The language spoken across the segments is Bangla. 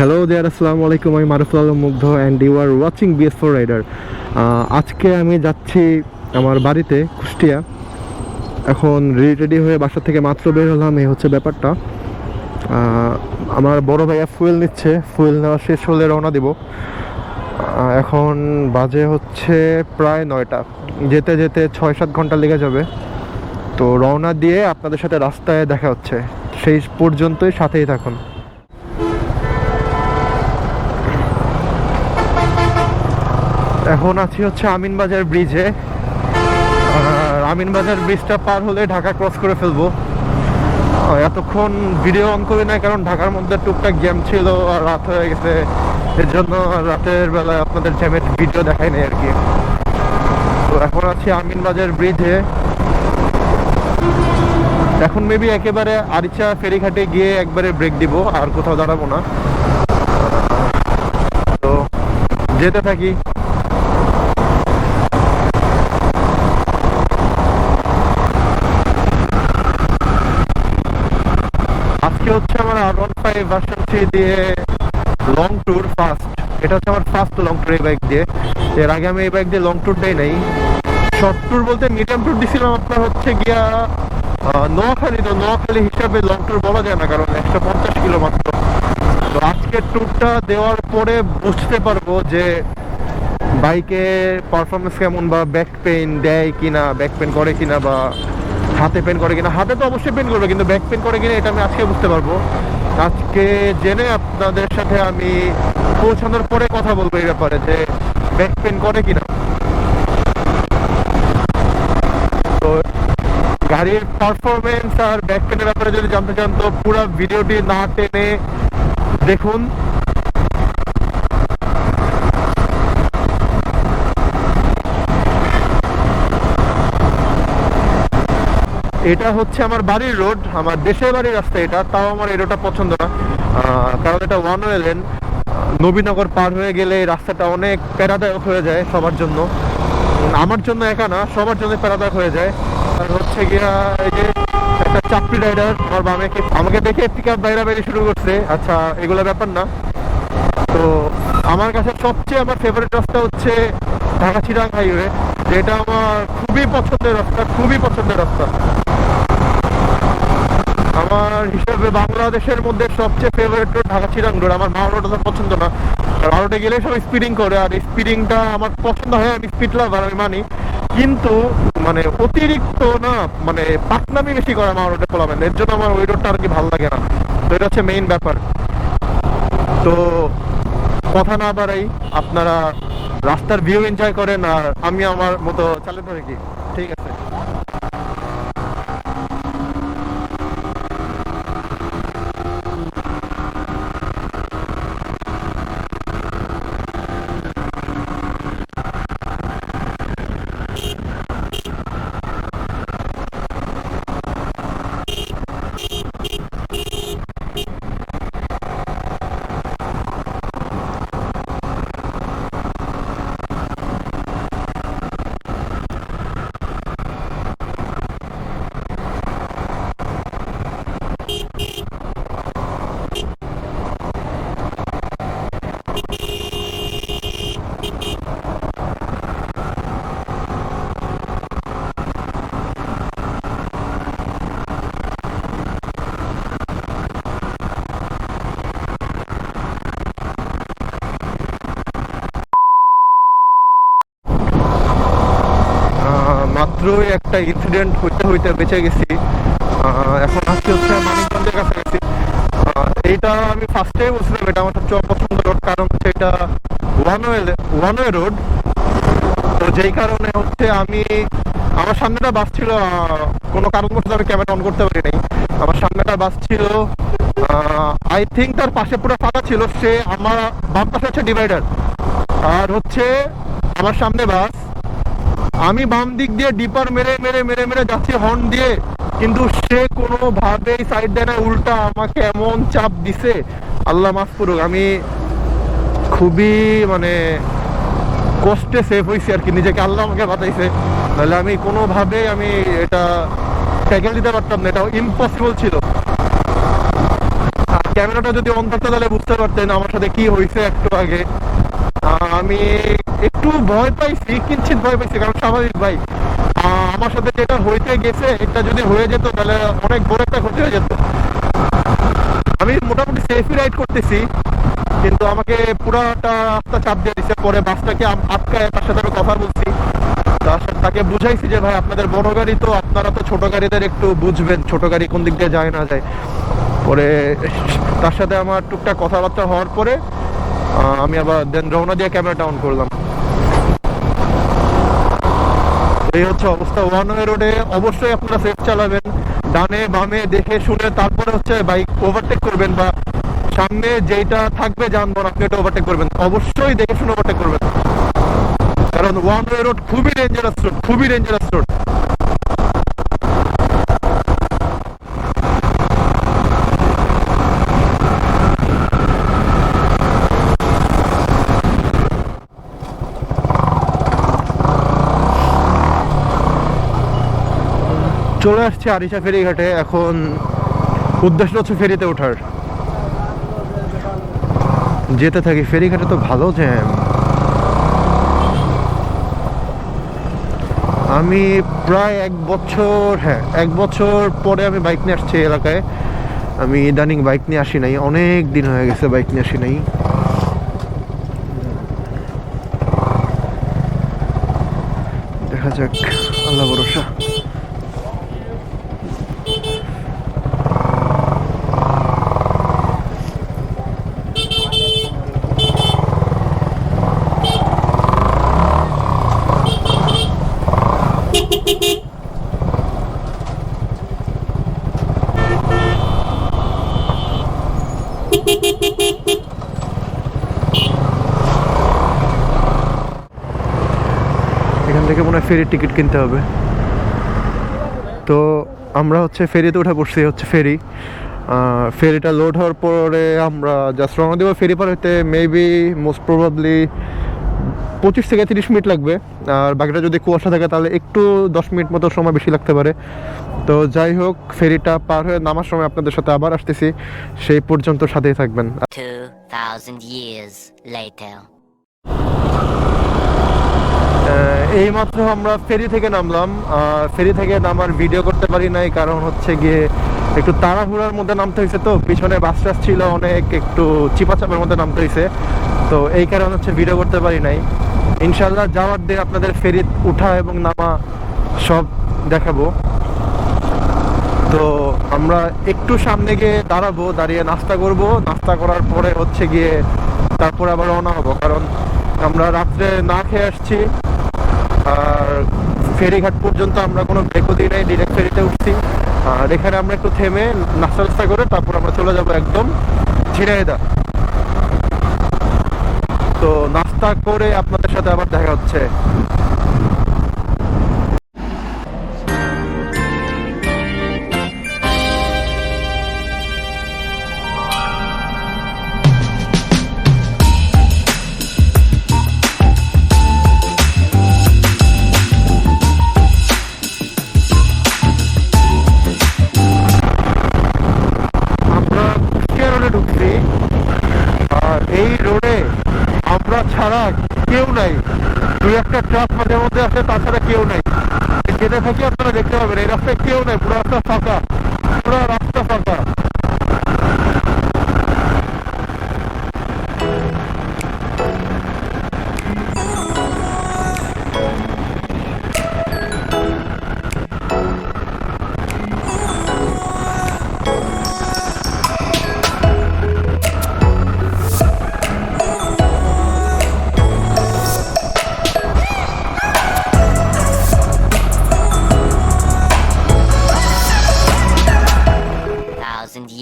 হ্যালো দেয়ার, আসসালামু আলাইকুম। আমি Maruful Alam Mugdho and you are watching BS4 rider. আজকে আমি যাচ্ছি আমার বাড়িতে কুষ্টিয়া। এখন রেডি হয়ে বাসা থেকে মাত্র বের হলাম, এই হচ্ছে ব্যাপারটা। আমার বড় ভাইয়া ফুয়েল নিচ্ছে, ফুয়েল নেওয়া শেষ হলে রওনা দিব। এখন বাজে হচ্ছে প্রায় 9টা, যেতে যেতে 6-7 ঘন্টা লেগে যাবে। তো রওনা দিয়ে আপনাদের সাথে রাস্তায় দেখা হচ্ছে, সেই পর্যন্তই সাথেই থাকুন। এখন আছি হচ্ছে আমিনবাজার ব্রিজে। আমিনবাজার ব্রিজটা পার হলে ঢাকা ক্রস করে ফেলবো। এতক্ষণ ভিডিও অন করি নাই, কারণ ঢাকার মধ্যে টুকটাক জ্যাম ছিল আর রাত হয়ে গেছে, এর জন্য রাতের বেলায় আপনাদের জ্যামের ভিডিও দেখাই নাই আর কি। তো এখন আছি আমিনবাজার ব্রিজে। এখন মেবি একেবারে আরিচা ফেরিঘাটে গিয়ে একবারে ব্রেক দিব, আর কোথাও দাঁড়াবো না। তো যেতে থাকি। আজকে হচ্ছে আমার R15 ভার্সন 3 দিয়ে লং ট্যুর ফার্স্ট। এটা হচ্ছে আমার ফার্স্ট লং ট্যুর এই বাইক দিয়ে। এর আগে আমি এই বাইক দিয়ে লং ট্যুর দেই নাই। শর্ট ট্যুর বলতে মিডিয়াম ট্যুর দিছিলাম আপনার হচ্ছে গিয়া নোয়াখালী। তো নোয়াখালী হিসাবে লং ট্যুর বলা যায় না, কারণ 150 কিলো মাত্র। তো আজকের ট্যুরটা দেওয়ার পরে বুঝতে পারবো যে বাইকের পারফরমেন্স কেমন, বা ব্যাক পেইন দেয় কিনা, ব্যাক পেইন করে কিনা, বা হাতে পেন করে কিনা। হাতে তো অবশ্যই পেন করবে, কিন্তু ব্যাক পেন করে কিনা এটা আমি আজকে বুঝতে পারবো। আজকে জেনে আপনাদের সাথে আমি পৌঁছানোর পরে কথা বলবো এই ব্যাপারে, যে ব্যাক পেন করে কিনা। তো গাড়ির পারফরমেন্স আর ব্যাক পেনের ব্যাপারে যদি জানতে চান, তো পুরো ভিডিওটি না টেনে দেখুন। এটা হচ্ছে আমার বাড়ির রোড, আমার দেশের বাড়ির রাস্তা এটা। তাও আমার এই রোডটা পছন্দ না, কারণ এটা ওয়ান ওয়ে লেন। নবীনগর পার হয়ে গেলে এই রাস্তাটা অনেক প্যারাদায়ক হয়ে যায় সবার জন্য। আমার জন্য একা না, সবার জন্য প্যারাদায়ক হয়ে যায়। আর হচ্ছে গিয়া এই যে একটা চাপড়ি রাইডার আমার বামে আমাকে দেখে পিক আপ বাইরে শুরু করছে। আচ্ছা, এগুলো ব্যাপার না। তো আমার কাছে সবচেয়ে আমার ফেভারিট রাস্তা হচ্ছে ঢাকা চিটাগাং হাইওয়ে, যেটা আমার খুবই পছন্দের রাস্তা, খুবই পছন্দের রাস্তা। আমার হিসাবে বাংলাদেশের মধ্যে সবচেয়ে favourite road Dhaka Chittagong road. আমার মা রোড পছন্দ না, আর রোডে গেলে সব স্পিডিং করে, আর এই স্পিডিংটা আমার পছন্দ হয়। আমি স্পিড লাভার, আমি মানি, কিন্তু মানে অতিরিক্ত না, মানে পাকনামি বেশি করে আমার রোডে পোলাবেন, এর জন্য আমার ওই রোডটা আর কি ভালো লাগে না। তো এটা হচ্ছে মেইন ব্যাপার। তো কথা না বাড়াই, আপনারা রাস্তার ভিউ এনজয় করেন, আর আমি আমার মতো চালিয়ে ধরে কি। ঠিক আছে। মাত্রই একটা ইনসিডেন্ট হইতে হইতে বেঁচে গেছি। এখন আজকে হচ্ছে মানিকগঞ্জের কাছাকাছি। এইটা আমি ফার্স্টে বলছিলাম এটা আমার সবচেয়ে অপছন্দ রোড, কারণ হচ্ছে এটা ওয়ান ওয়ে রোড। তো যেই কারণে হচ্ছে আমার সামনেটা বাস ছিল, কোনো কারণবশত আমি ক্যামেরা অন করতে পারি নাই। আমার সামনেটা বাস ছিল, আই থিঙ্ক তার পাশে পুরো ফাঁকা ছিল। সে আমার বাম পাশে হচ্ছে ডিভাইডার, আর হচ্ছে আমার সামনে বাস। আমি বাম দিক দিয়ে ডিপার মেরে মেরে মেরে মেরে যাচ্ছি হর্ন দিয়ে, কিন্তু সে কোনোভাবেই সাইড দেয় না, উল্টা আমাকে এমন চাপ দিছে, আল্লাহ মাফ করুক। আমি খুবই মানে কষ্টে সেভ হয়েছি আর কি, নিজেকে আল্লাহ আমাকে বাঁচাইছে। তাহলে আমি কোনোভাবেই এটা ট্যাকেল দিতে পারতাম না, এটা ইম্পসিবল ছিল। ক্যামেরাটা যদি অন থাকতো তাহলে বুঝতে পারতেন আমার সাথে কি হয়েছে একটু আগে। আমি একটু ভয় পাইছি, কিঞ্চিত ভয় পাইছি, কারণ স্বাভাবিক ভাই, আমার সাথে যেটা হইতে গেছে এটা যদি হয়ে যেত তাহলে অনেক বড় একটা ক্ষতি হয়ে যেত। আমি মোটামুটি সেফই রাইড করতেছি, কিন্তু আমাকে পুরাটা রাস্তা চাপ দিয়ে দিচ্ছে। পরে বাসটাকে আটকায়, তার সাথে আমি কথা বলছি, তাকে বুঝাইছি যে ভাই আপনাদের বড় গাড়ি, তো আপনারা তো ছোট গাড়িদের একটু বুঝবেন ছোট গাড়ি কোন দিক দিয়ে যায় না যায়। পরে তার সাথে আমার টুকটাক কথাবার্তা হওয়ার পরে আমি আবার দেন রওনা দিয়ে ক্যামেরাটা অন করলাম। এই হচ্ছে অবস্থা। ওয়ান ওয়ে রোডে অবশ্যই আপনারা সেফ চালাবেন, ডানে বামে দেখে শুনে তারপরে হচ্ছে বাইক ওভারটেক করবেন, বা সামনে যেটা থাকবে যানবাহন আপনি এটা ওভারটেক করবেন, অবশ্যই দেখে শুনে ওভারটেক করবেন, কারণ ওয়ান ওয়ে রোড খুবই ডেঞ্জারাস রোড, খুবই ডেঞ্জারাস রোড। চলে আসছে আরিশা ফেরিঘাটে। এখন উদ্দেশ্য হচ্ছে ফেরিতে ওঠার। যেতে থাকি, ফেরিঘাটে তো ভালো জ্যাম। আমি প্রায় এক বছর পরে আমি বাইক নিয়ে আসছি এলাকায়। আমি ইদানিং বাইক নিয়ে আসি নাই, অনেক দিন হয়ে গেছে বাইক নিয়ে আসি নাই। দেখা যাক, আল্লাহ ভরসা। এখান থেকে মনে হয় ফেরির টিকিট কিনতে হবে। তো আমরা হচ্ছে ফেরিতে উঠে পড়ছি, হচ্ছে ফেরিটা লোড হওয়ার পরে আমরা জাস্ট রওনা দেবো। ফেরি পার হইতে মেবি মোস্ট প্রবাবলি 25 থেকে 30 মিনিট লাগবে, আর বাকিটা যদি কুয়াশা থাকে তাহলে একটু 10 মিনিট মতো সময় বেশি লাগতে পারে। তো যাই হোক, ফেরিটা পার হয়ে নামার সময় আপনাদের সাথে আবার আসতেছি, সেই পর্যন্ত সাথেই থাকবেন। 2000 years later. এইমাত্র আমরা ফেরি থেকে নামলাম। ফেরি থেকে নামার ভিডিও করতে পারি নাই, কারণ হচ্ছে গিয়ে একটু তাড়াহুড়ার মধ্যে নামতে হয়েছে, তো পিছনে বাস টাস ছিল অনেক, একটু চিপাচাপের মধ্যে নামতে হয়েছে, তো এই কারণে হচ্ছে ভিডিও করতে পারি নাই। ইনশাল্লাহ যাওয়ার দিন আপনাদের ফেরি উঠা এবং নামা সব দেখাবো। তো আমরা একটু সামনে গিয়ে দাঁড়াবো, দাঁড়িয়ে নাস্তা করব, নাস্তা করার পরে হচ্ছে গিয়ে তারপর আবার রওনা হবো, কারণ আমরা রাত্রে না খেয়ে আসছি। আর ফেরিঘাট পর্যন্ত আমরা কোনো ব্রেকও দিই নাই, ডিরেক্ট ফেরিতে উঠছি। আর এখানে আমরা একটু থেমে নাস্তা টাস্তা করে তারপর আমরা চলে যাবো একদম ঝিনাইদহ। তো নাস্তা করে আপনাদের সাথে আবার দেখা হচ্ছে। এই রোডে আমরা ছাড়া কেউ নাই, দুই একটা ট্রাক মাঝে মধ্যে আসে, তাছাড়া কেউ নাই। যেতে থাকি আপনারা দেখতে পাবেন এই রাস্তায় কেউ নাই, পুরো রাস্তা ফাঁকা, পুরো রাস্তা ফাঁকা।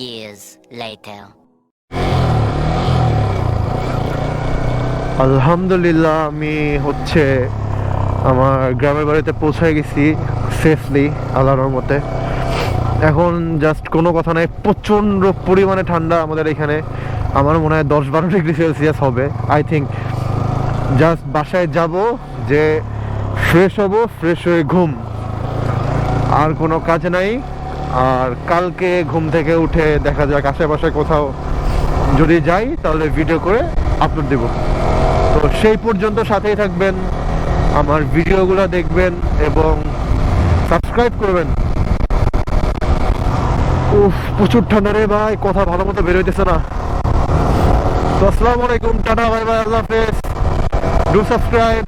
Years later. আলহামদুলিল্লাহ আমি হচ্ছে আমার গ্রামের বাড়িতে পৌঁছে গেছি সেফলি, আল্লাহর রহমতে। এখন জাস্ট কোনো কথা নাই, প্রচণ্ড পরিমাণে ঠান্ডা আমাদের এখানে। আমার মনে হয় 10-12 ডিগ্রি সেলসিয়াস হবে আই থিঙ্ক। জাস্ট বাসায় যাব, যে ফ্রেশ হব, ফ্রেশ হয়ে ঘুম, আর কোনো কাজ নাই। আর কালকে ঘুম থেকে উঠে দেখা যাক আশেপাশে কোথাও যদি যাই তাহলে ভিডিও করে আপলোড দেব। তো সেই পর্যন্ত সাথেই থাকবেন, আমার ভিডিওগুলো দেখবেন এবং সাবস্ক্রাইব করবেন। উফ, প্রচুর ঠান্ডা রে ভাই, কথা ভালো মতো বের হইতেছে না। তো আসসালামু আলাইকুম, টাটা, বাই বাই, আল্লাহ হাফেজ, ডু সাবস্ক্রাইব।